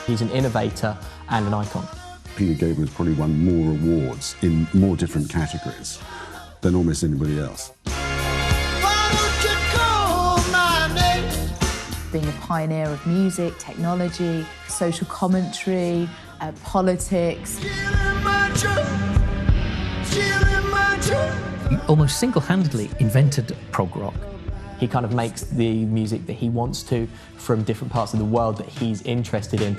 He's an innovator and an icon. Peter Gabriel's probably won more awards in more different categories than almost anybody else. Being a pioneer of music, technology, social commentary, politics. He almost single-handedly invented prog rock. He kind of makes the music that he wants to from different parts of the world that he's interested in.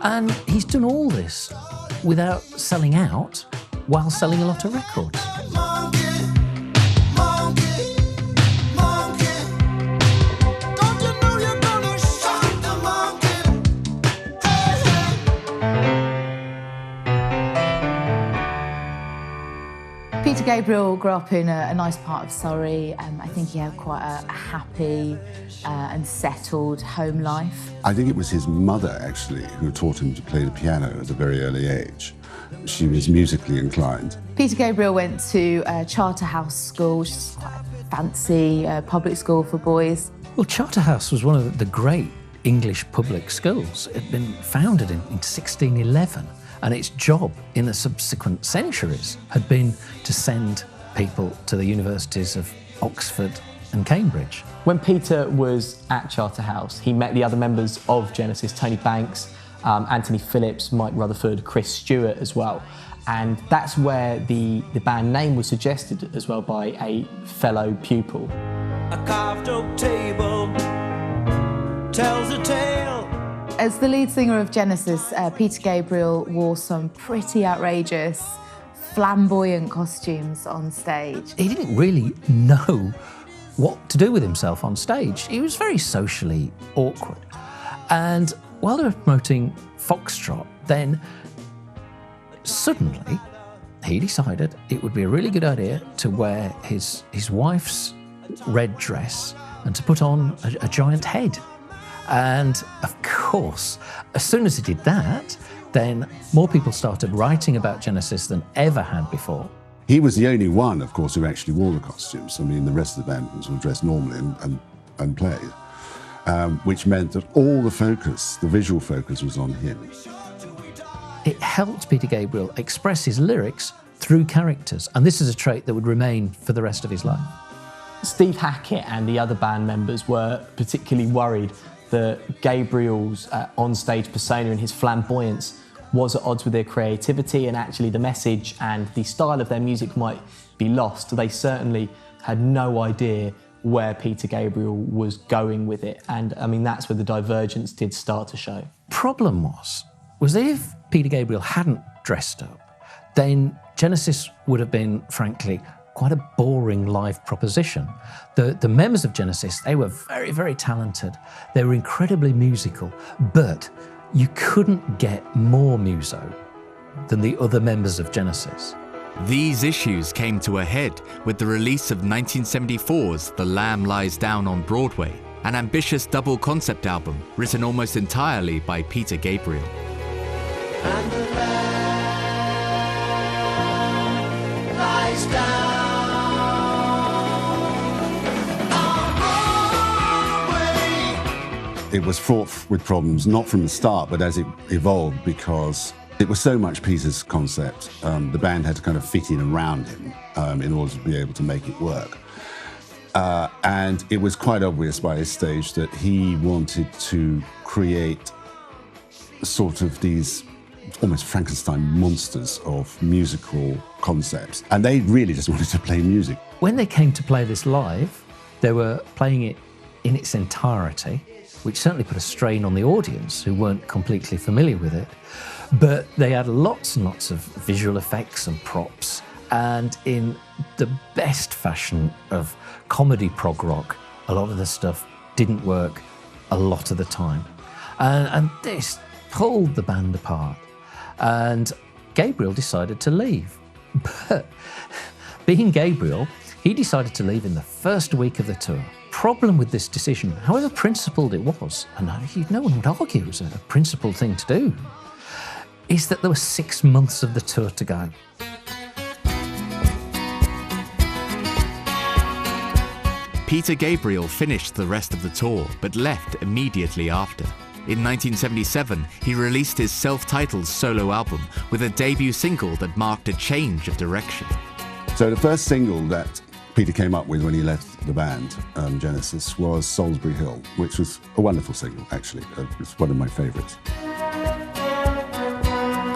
And he's done all this without selling out, while selling a lot of records. Peter Gabriel grew up in a nice part of Surrey. I think he had quite a happy and settled home life. I think it was his mother, actually, who taught him to play the piano at a very early age. She was musically inclined. Peter Gabriel went to Charterhouse School, which is quite a fancy public school for boys. Well, Charterhouse was one of the great English public schools. It had been founded in 1611, and its job in the subsequent centuries had been to send people to the universities of Oxford and Cambridge. When Peter was at Charterhouse, he met the other members of Genesis, Tony Banks, Anthony Phillips, Mike Rutherford, Chris Stewart as well. And that's where the band name was suggested as well by a fellow pupil. A carved oak table tells a tale. As the lead singer of Genesis, Peter Gabriel wore some pretty outrageous, flamboyant costumes on stage. He didn't really know what to do with himself on stage. He was very socially awkward. And while they were promoting Foxtrot, then suddenly he decided it would be a really good idea to wear his wife's red dress and to put on a giant head. And of course, as soon as he did that, then more people started writing about Genesis than ever had before. He was the only one, of course, who actually wore the costumes. I mean, the rest of the band was all dressed normally and played, which meant that all the focus, the visual focus, was on him. It helped Peter Gabriel express his lyrics through characters, and this is a trait that would remain for the rest of his life. Steve Hackett and the other band members were particularly worried that Gabriel's on-stage persona and his flamboyance was at odds with their creativity, and actually the message and the style of their music might be lost. They certainly had no idea where Peter Gabriel was going with it, and I mean that's where the divergence did start to show. Problem was that if Peter Gabriel hadn't dressed up, then Genesis would have been, frankly, quite a boring live proposition. The members of Genesis, they were very, very talented. They were incredibly musical, but you couldn't get more muso than the other members of Genesis. These issues came to a head with the release of 1974's The Lamb Lies Down on Broadway, an ambitious double concept album written almost entirely by Peter Gabriel. And the lamb lies down. It was fraught with problems, not from the start, but as it evolved, because it was so much Peter's concept. The band had to kind of fit in around him in order to be able to make it work. And it was quite obvious by his stage that he wanted to create sort of these almost Frankenstein monsters of musical concepts. And they really just wanted to play music. When they came to play this live, they were playing it in its entirety, which certainly put a strain on the audience who weren't completely familiar with it. But they had lots and lots of visual effects and props, and in the best fashion of comedy prog rock, a lot of the stuff didn't work a lot of the time. And this pulled the band apart, and Gabriel decided to leave. But being Gabriel, he decided to leave in the first week of the tour, problem with this decision, however principled it was, and no one would argue it was a principled thing to do, is that there were 6 months of the tour to go. Peter Gabriel finished the rest of the tour, but left immediately after. In 1977, he released his self-titled solo album with a debut single that marked a change of direction. So the first single that Peter came up with when he left the band, Genesis, was Salisbury Hill, which was a wonderful single, actually. It's one of my favourites.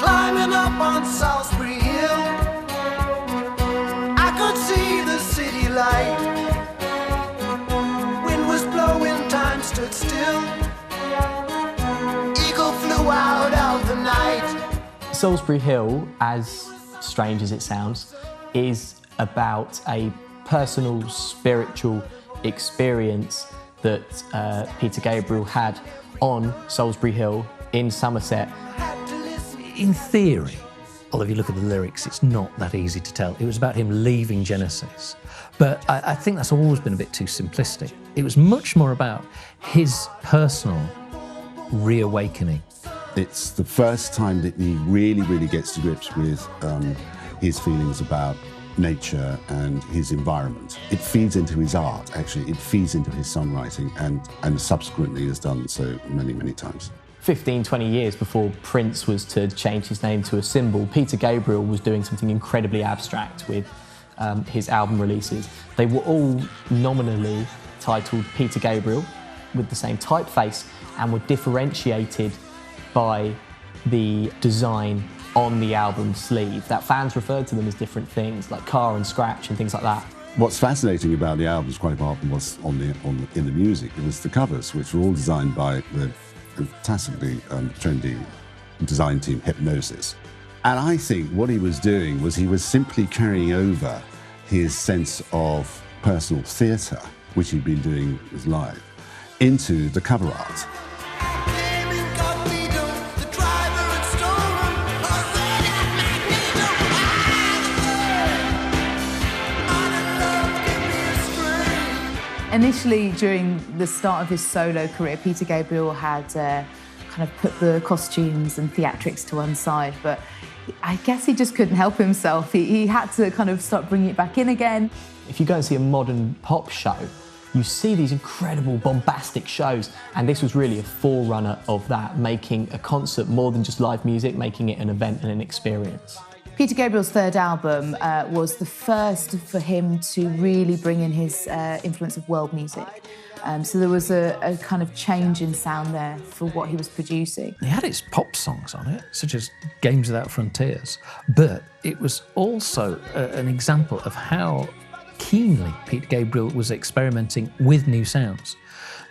Climbing up on Salisbury Hill, I could see the city light. Wind was blowing, time stood still. Eagle flew out of the night. Salisbury Hill, as strange as it sounds, is about a personal, spiritual experience that Peter Gabriel had on Salisbury Hill in Somerset. In theory, although if you look at the lyrics, it's not that easy to tell. It was about him leaving Genesis. But I think that's always been a bit too simplistic. It was much more about his personal reawakening. It's the first time that he really gets to grips with his feelings about nature and his environment. It feeds into his art, actually. It feeds into his songwriting and subsequently has done so many times. 15, 20 years before Prince was to change his name to a symbol, Peter Gabriel was doing something incredibly abstract with his album releases. They were all nominally titled Peter Gabriel with the same typeface and were differentiated by the design on the album sleeve, that fans referred to them as different things, like Car and Scratch and things like that. What's fascinating about the albums, quite apart from what's in the music, it was the covers, which were all designed by the fantastically trendy design team Hypnosis. And I think what he was doing was he was simply carrying over his sense of personal theatre, which he'd been doing with live, into the cover art. Initially, during the start of his solo career, Peter Gabriel had kind of put the costumes and theatrics to one side, but I guess he just couldn't help himself. He had to kind of start bringing it back in again. If you go and see a modern pop show, you see these incredible bombastic shows, and this was really a forerunner of that, making a concert more than just live music, making it an event and an experience. Peter Gabriel's third album was the first for him to really bring in his influence of world music. So there was a kind of change in sound there for what he was producing. He had its pop songs on it, such as Games Without Frontiers, but it was also an example of how keenly Peter Gabriel was experimenting with new sounds.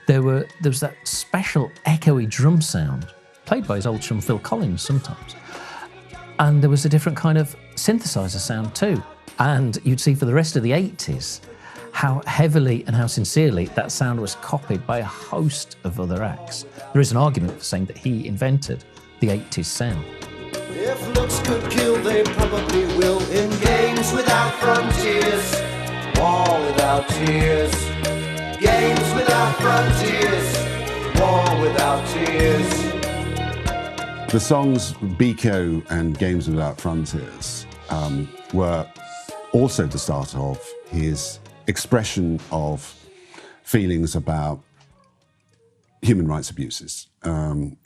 There was that special echoey drum sound, played by his old chum Phil Collins sometimes. And there was a different kind of synthesizer sound too. And you'd see for the rest of the 80s how heavily and how sincerely that sound was copied by a host of other acts. There is an argument for saying that he invented the 80s sound. If looks could kill, they probably will. In games without frontiers, war without tears. Games without frontiers, war without tears. The songs Biko and Games Without Frontiers were also the start of his expression of feelings about human rights abuses.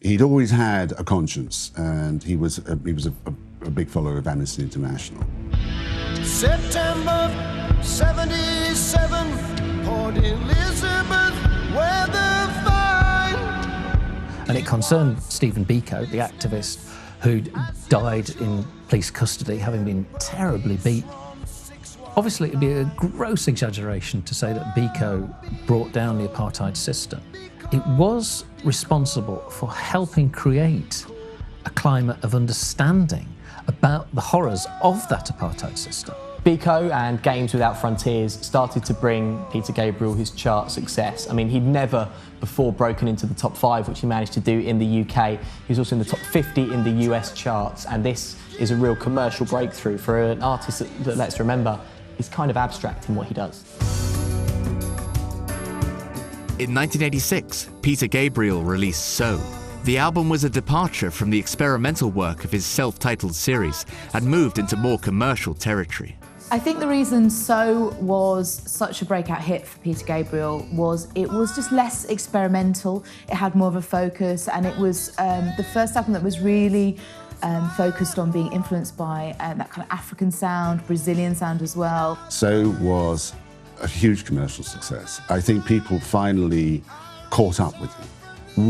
He'd always had a conscience, and he was a big follower of Amnesty International. September 77, Port Elizabeth, weather fine. And it concerned Stephen Biko, the activist who died in police custody, having been terribly beaten. Obviously, it would be a gross exaggeration to say that Biko brought down the apartheid system. It was responsible for helping create a climate of understanding about the horrors of that apartheid system. Biko and Games Without Frontiers started to bring Peter Gabriel his chart success. I mean, he'd never before broken into the top 5, which he managed to do in the UK. He was also in the top 50 in the US charts, and this is a real commercial breakthrough for an artist that, let's remember, is kind of abstract in what he does. In 1986, Peter Gabriel released So. The album was a departure from the experimental work of his self-titled series and moved into more commercial territory. I think the reason So was such a breakout hit for Peter Gabriel was it was just less experimental, it had more of a focus, and it was the first album that was really focused on being influenced by that kind of African sound, Brazilian sound as well. So was a huge commercial success. I think people finally caught up with him.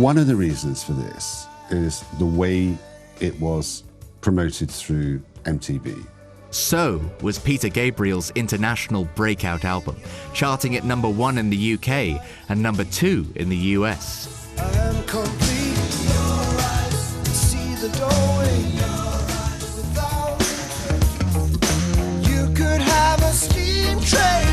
One of the reasons for this is the way it was promoted through MTV. So was Peter Gabriel's international breakout album, charting at #1 in the UK and #2 in the US. I am complete. Your eyes see the doorway. Without you could have a steam train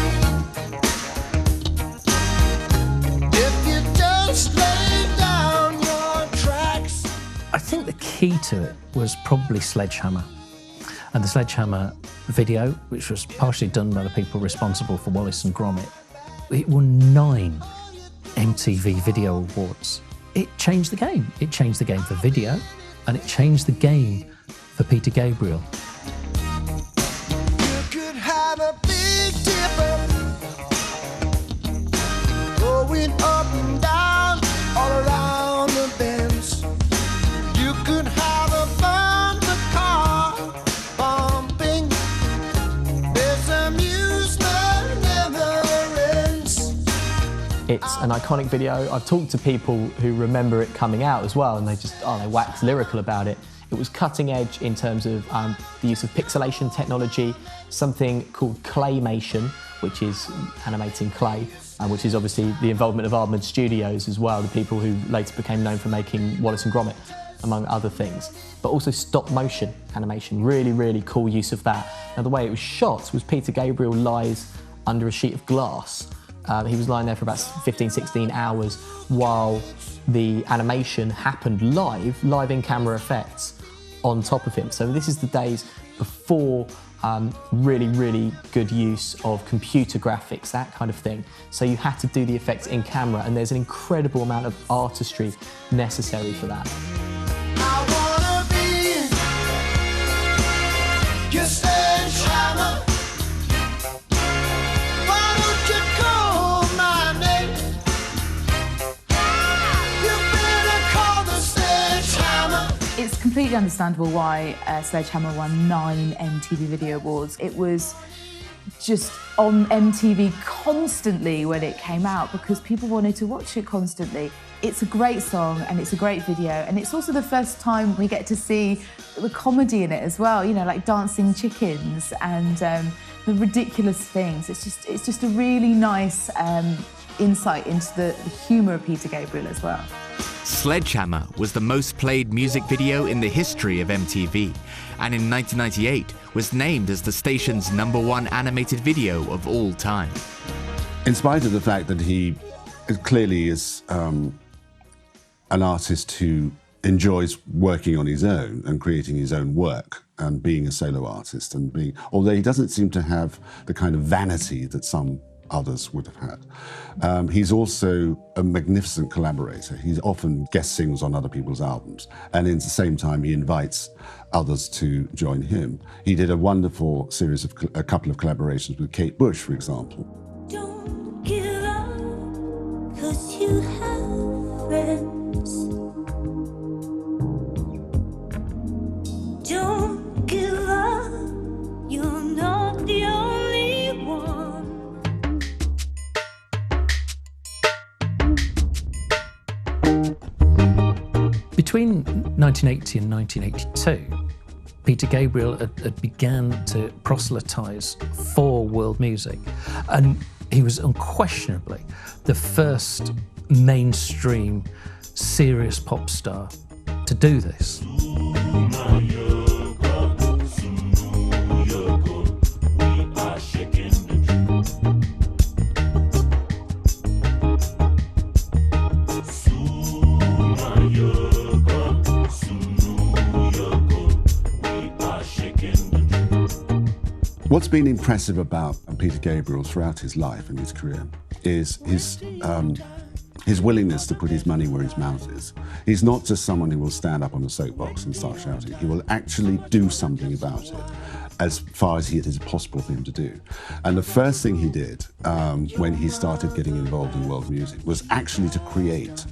if you just lay down your tracks. I think the key to it was probably Sledgehammer. And the Sledgehammer video, which was partially done by the people responsible for Wallace and Gromit, it won 9 MTV Video Awards. It changed the game. It changed the game for video, and it changed the game for Peter Gabriel. You could have a big dipper going up and down all around the bends. You could have a bumper car bumping. This amusement never ends. It's an iconic video. I've talked to people who remember it coming out as well, and they wax lyrical about it. It was cutting edge in terms of the use of pixelation technology, something called claymation, which is animating clay, which is obviously the involvement of Aardman Studios as well, the people who later became known for making Wallace and Gromit, among other things. But also stop motion animation, really, really cool use of that. Now the way it was shot was Peter Gabriel lies under a sheet of glass. He was lying there for about 15, 16 hours while the animation happened live in camera effects on top of him. So this is the days before really, really good use of computer graphics, that kind of thing. So you had to do the effects in camera, and there's an incredible amount of artistry necessary for that. I wanna be your sledgehammer. Why don't you call my name? You better call the sledgehammer. It's completely understandable why Sledgehammer won 9 MTV Video Awards. It was just on MTV constantly when it came out because people wanted to watch it constantly. It's a great song and it's a great video, and it's also the first time we get to see the comedy in it as well, you know, like dancing chickens and the ridiculous things. It's just a really nice insight into the humour of Peter Gabriel as well. Sledgehammer was the most played music video in the history of MTV, and in 1998 was named as the station's #1 animated video of all time. In spite of the fact that he clearly is an artist who enjoys working on his own and creating his own work and being a solo artist, and although he doesn't seem to have the kind of vanity that some others would have had. He's also a magnificent collaborator. He often guest sings on other people's albums, and at the same time he invites others to join him. He did a wonderful series of a couple of collaborations with Kate Bush, for example. Don't give up, 'cause you have friends. Don't give up, you're not the only one. Between 1980 and 1982, Peter Gabriel had began to proselytise for world music, and he was unquestionably the first mainstream serious pop star to do this. What's been impressive about Peter Gabriel throughout his life and his career is his willingness to put his money where his mouth is. He's not just someone who will stand up on a soapbox and start shouting. He will actually do something about it, as far as it is possible for him to do. And the first thing he did when he started getting involved in world music was actually to create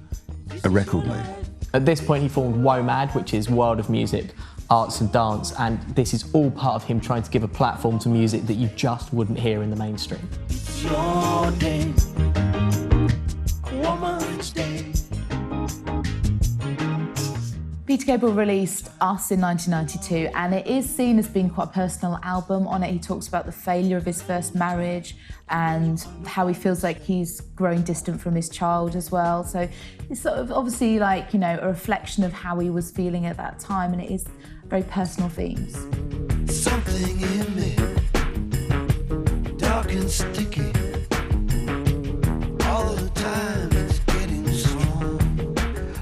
a record label. At this point, he formed WOMAD, which is World of Music, Arts and Dance, and this is all part of him trying to give a platform to music that you just wouldn't hear in the mainstream. It's your day, Woman's Day. Peter Gabriel released Us in 1992, and it is seen as being quite a personal album. On it, he talks about the failure of his first marriage and how he feels like he's growing distant from his child as well. So it's sort of obviously like, you know, a reflection of how he was feeling at that time, and it is very personal themes. Something in me, dark and sticky. All the time it's getting strong.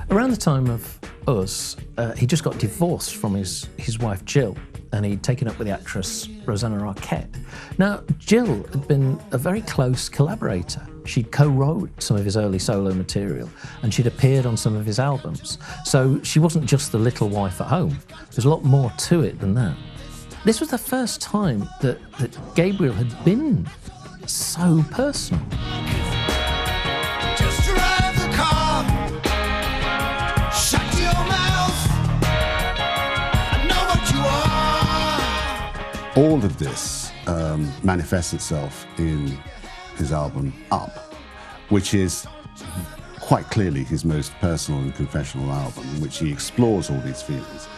Around the time of Us, he just got divorced from his wife Jill, and he'd taken up with the actress Rosanna Arquette. Now, Jill had been a very close collaborator. She'd co-wrote some of his early solo material, and she'd appeared on some of his albums. So she wasn't just the little wife at home. There's a lot more to it than that. This was the first time that Gabriel had been so personal. Just drive the car, shut your mouth. I know what you are. All of this manifests itself in his album Up, which is quite clearly his most personal and confessional album, in which he explores all these feelings.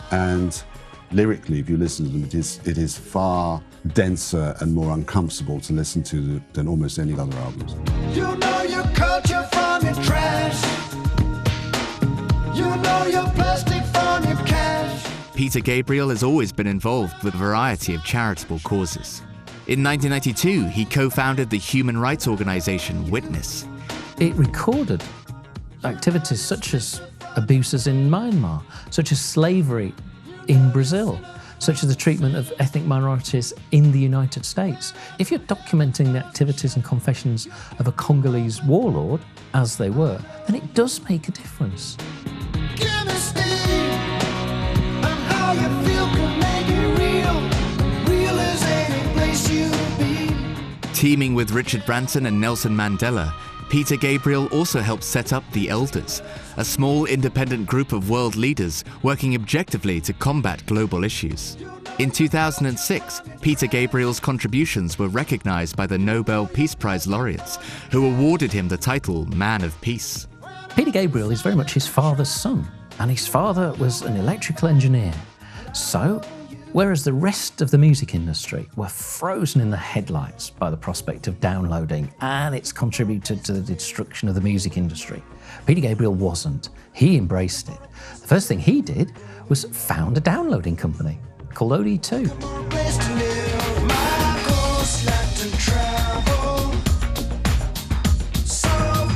And lyrically, if you listen to them, it is far denser and more uncomfortable to listen to than almost any other albums. You know your culture from your trash. You know your plastic from your cash. Peter Gabriel has always been involved with a variety of charitable causes. In 1992, he co-founded the human rights organization Witness. It recorded activities such as abuses in Myanmar, such as slavery in Brazil, such as the treatment of ethnic minorities in the United States. If you're documenting the activities and confessions of a Congolese warlord, as they were, then it does make a difference. Give me steam, and how you feel can make it real. Real as any place you be. Teaming with Richard Branson and Nelson Mandela, Peter Gabriel also helped set up the Elders, a small independent group of world leaders working objectively to combat global issues. In 2006, Peter Gabriel's contributions were recognized by the Nobel Peace Prize laureates, who awarded him the title Man of Peace. Peter Gabriel is very much his father's son, and his father was an electrical engineer. So, whereas the rest of the music industry were frozen in the headlights by the prospect of downloading, and it's contributed to the destruction of the music industry, Peter Gabriel wasn't. He embraced it. The first thing he did was found a downloading company called OD2. Place to live, my ghost like to travel so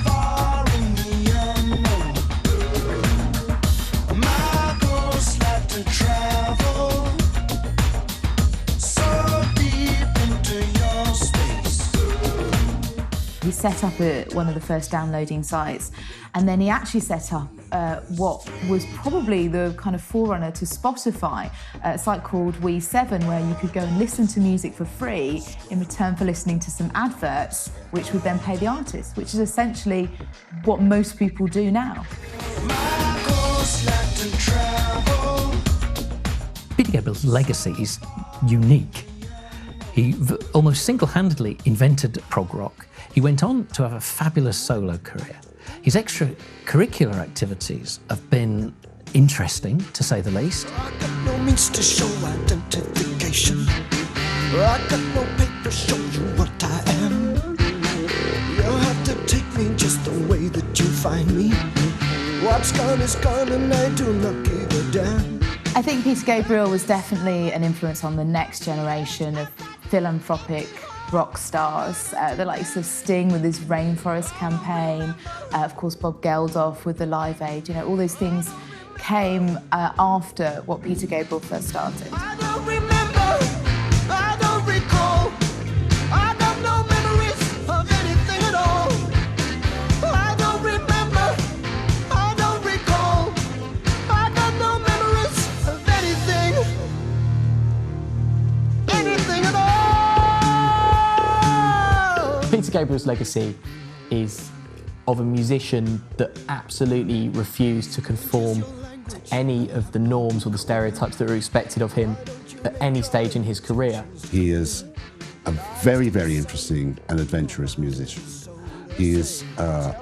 far in the unknown. My ghost like to travel so deep into your space. He set up one of the first downloading sites, and then he actually set up what was probably the kind of forerunner to Spotify, a site called We7, where you could go and listen to music for free in return for listening to some adverts, which would then pay the artist, which is essentially what most people do now. My ghost like to travel. Peter Gabriel's legacy is unique. He almost single-handedly invented prog rock. He went on to have a fabulous solo career. His extracurricular activities have been interesting, to say the least. I got no means to show identification. I got no paper to show you what I am. You'll have to take me just the way that you find me. What's gone is gone, and I do not give a damn. I think Peter Gabriel was definitely an influence on the next generation of philanthropic rock stars, the likes of Sting with his Rainforest campaign, of course Bob Geldof with the Live Aid. You know, all those things came after what Peter Gabriel first started. I don't remember, I don't recall. Peter Gabriel's legacy is of a musician that absolutely refused to conform to any of the norms or the stereotypes that were expected of him at any stage in his career. He is a very, very interesting and adventurous musician. He is a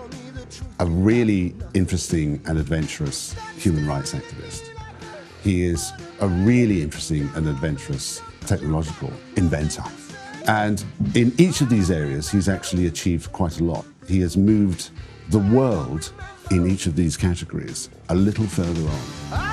really interesting and adventurous human rights activist. He is a really interesting and adventurous technological inventor. And in each of these areas, he's actually achieved quite a lot. He has moved the world in each of these categories a little further on.